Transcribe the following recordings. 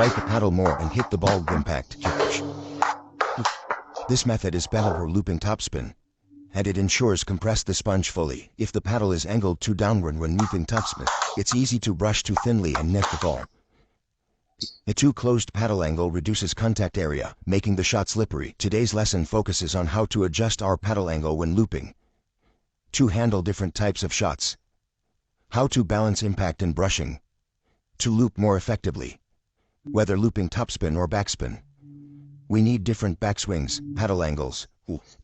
Right the paddle more and hit the ball with impact. This method is better for looping topspin, and it ensures compress the sponge fully. If the paddle is angled too downward when looping topspin, it's easy to brush too thinly and net the ball. A too closed paddle angle reduces contact area, making the shot slippery. Today's lesson focuses on how to adjust our paddle angle when looping, to handle different types of shots, how to balance impact and brushing, to loop more effectively, whether looping topspin or backspin. We need different backswings, paddle angles,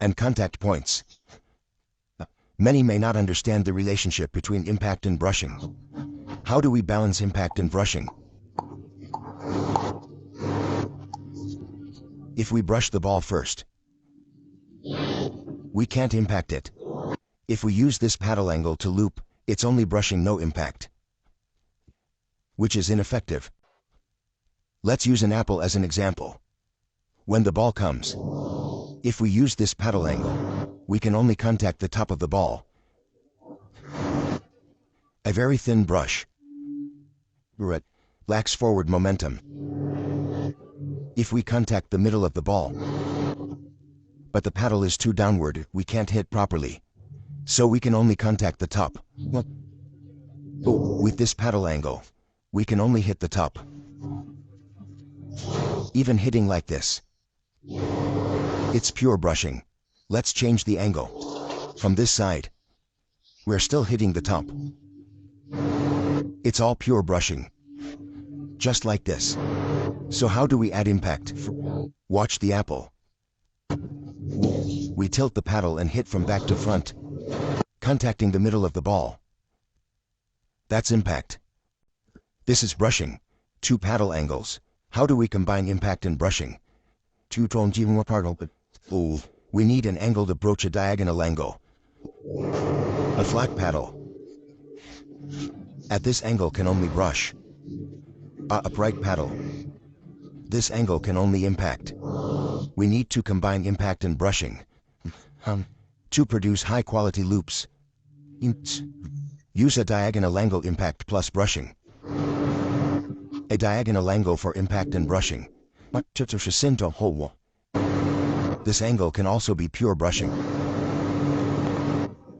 and contact points. Many may not understand the relationship between impact and brushing. How do we balance impact and brushing? If we brush the ball first, we can't impact it. If we use this paddle angle to loop, it's only brushing, no impact, which is ineffective. Let's use an apple as an example. When the ball comes, if we use this paddle angle, we can only contact the top of the ball. A very thin brush lacks forward momentum. If we contact the middle of the ball, but the paddle is too downward, we can't hit properly. So we can only contact the top. With this paddle angle, we can only hit the top. Even hitting like this, it's pure brushing. Let's change the angle. From this side, we're still hitting the top. It's all pure brushing, just like this. So how do we add impact? Watch the apple. We tilt the paddle and hit from back to front, contacting the middle of the ball. That's impact. This is brushing. Two paddle angles. How do we combine impact and brushing? We need an angled approach, a diagonal angle. A flat paddle at this angle can only brush. A upright paddle, this angle can only impact. We need to combine impact and brushing to produce high-quality loops. Use a diagonal angle impact plus brushing. A diagonal angle for impact and brushing. This angle can also be pure brushing,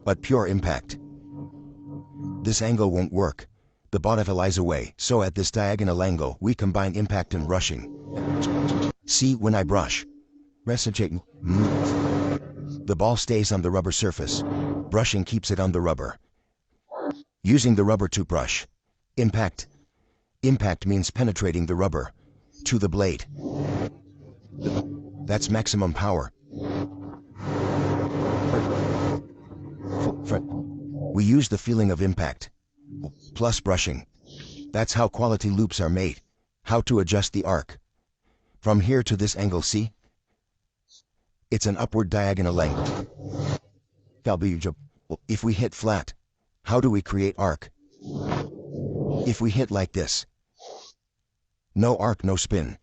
but pure impact. This angle won't work. The ball lies away, so at this diagonal angle, we combine impact and brushing. See, when I brush, the ball stays on the rubber surface. Brushing keeps it on the rubber. Using the rubber to brush. Impact. Impact means penetrating the rubber to the blade. That's maximum power. We use the feeling of impact plus brushing. That's how quality loops are made. How to adjust the arc. From here to this angle, see? It's an upward diagonal angle. If we hit flat, how do we create arc? If we hit like this, no arc, no spin.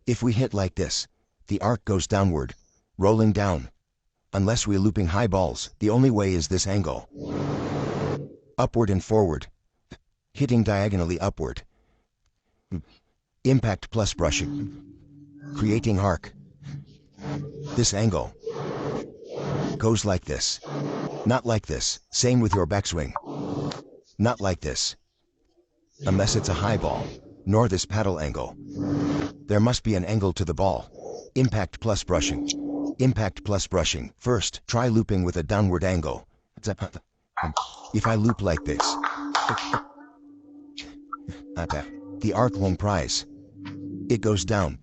If we hit like this, the arc goes downward, rolling down. Unless we're looping high balls, the only way is this angle. Upward and forward, hitting diagonally upward. Impact plus brushing, creating arc. This angle goes like this, not like this. Same with your backswing. Not like this, unless it's a high ball, nor this paddle angle. There must be an angle to the ball. Impact plus brushing. Impact plus brushing. First, try looping with a downward angle. If I loop like this, the arc won't rise. It goes down.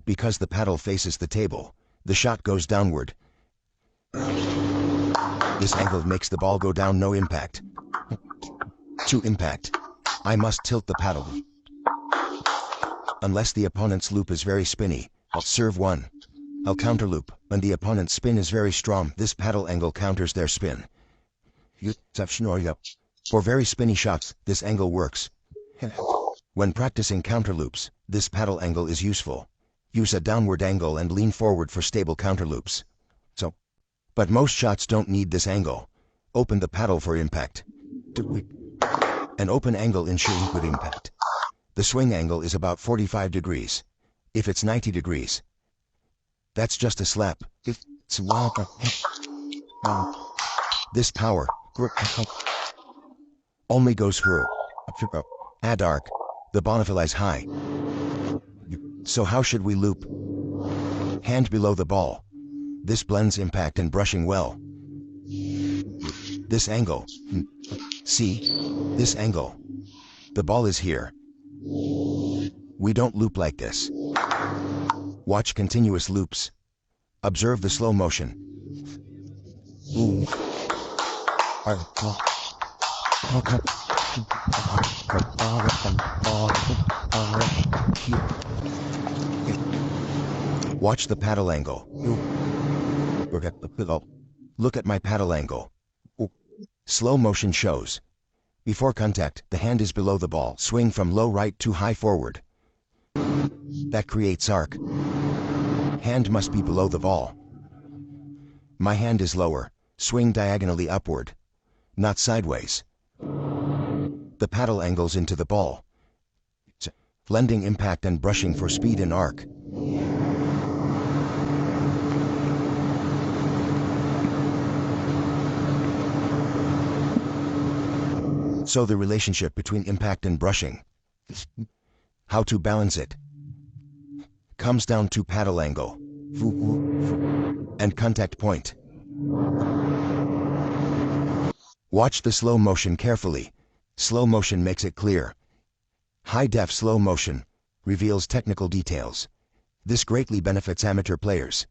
Because the paddle faces the table, the shot goes downward. This angle makes the ball go down, no impact. To impact, I must tilt the paddle. Unless the opponent's loop is very spinny, I'll serve one. I'll counterloop. When the opponent's spin is very strong, this paddle angle counters their spin. For very spinny shots, this angle works. When practicing counterloops, this paddle angle is useful. Use a downward angle and lean forward for stable counterloops. But most shots don't need this angle. Open the paddle for impact. An open angle ensures good impact. The swing angle is about 45 degrees. If it's 90 degrees, that's just a slap. If it's this power only goes for ad arc. The bonfile is high. So how should we loop? Hand below the ball. This blends impact and brushing well. This angle. See? This angle. The ball is here. We don't loop like this. Watch continuous loops. Observe the slow motion. Watch the paddle angle. Look at my paddle angle. Slow motion shows. Before contact, the hand is below the ball. Swing from low right to high forward. That creates arc. Hand must be below the ball. My hand is lower. Swing diagonally upward, not sideways. The paddle angles into the ball. Blending impact and brushing for speed and arc. So the relationship between impact and brushing, how to balance it, comes down to paddle angle and contact point. Watch the slow motion carefully. Slow motion makes it clear. High-def slow motion reveals technical details. This greatly benefits amateur players.